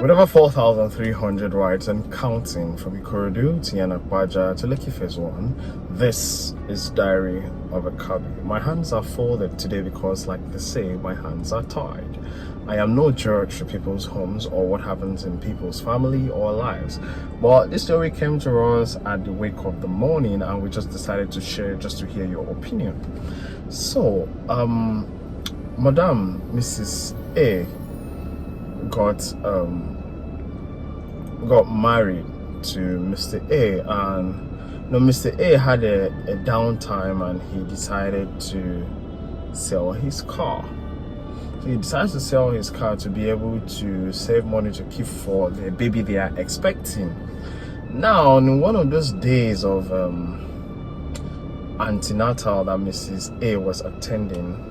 With over 4,300 rides and counting from Ikorodu to Yanakwaja to Lekki Phase 1, this is Diary of a Cabbie. My hands are folded today because, like they say, my hands are tied. I am no judge to people's homes or what happens in people's family or lives. But this story came to us at the wake of the morning and we just decided to share just to hear your opinion. So, Madam Mrs. A got married to Mr. A, and Mr. A had a downtime and he decided to sell his car. So he decides to sell his car to be able to save money to keep for the baby they are expecting. Now, in one of those days of antenatal that Mrs. A was attending,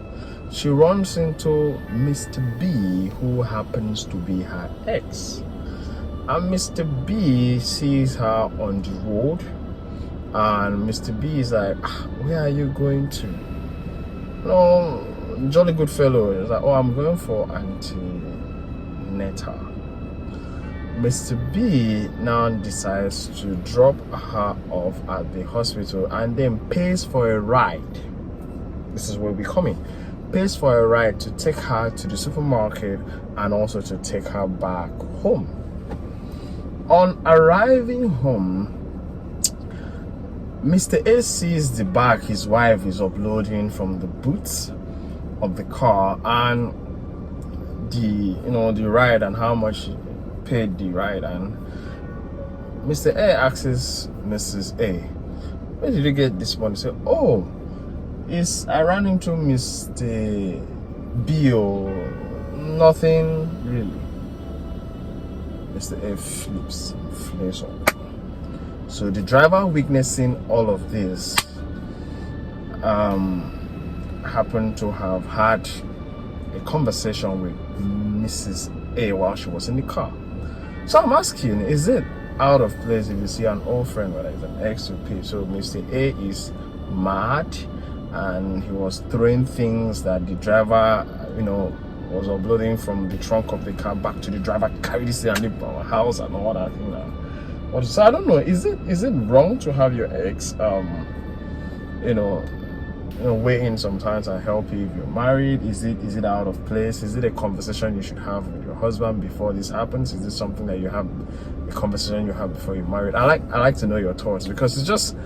she runs into Mr. B, who happens to be her ex. And Mr. B sees her on the road, and Mr. B is like, where are you going to? No, jolly good fellow. He's like, oh, I'm going for antenatal. Mr. B now decides to drop her off at the hospital and then pays for a ride. This is where we're coming. Pays for a ride to take her to the supermarket and also to take her back home. On arriving home, Mr. A sees the bag his wife is uploading from the boot of the car and the ride and how much he paid the ride. And Mr. A asks Mrs. A, where did you get this money? Say, oh, I ran into Mr. B, nothing really. Mr. A flares up. So the driver, witnessing all of this, happened to have had a conversation with Mrs. A while she was in the car. So I'm asking, is it out of place if you see an old friend, whether it's an ex to pay? So Mr. A is mad and he was throwing things that the driver, was uploading from the trunk of the car back to the driver, carried this and leave our house and all that thing. So I don't know, is it wrong to have your ex weigh in sometimes and help you if you're married? Is it out of place? Is it a conversation you should have with your husband before this happens? Is this something that you have a conversation you have before you're married? I like to know your thoughts, because it's just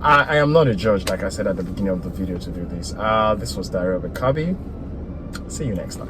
I am not a judge, like I said at the beginning of the video, to do this. This was Diary of a Cabbie. See you next time.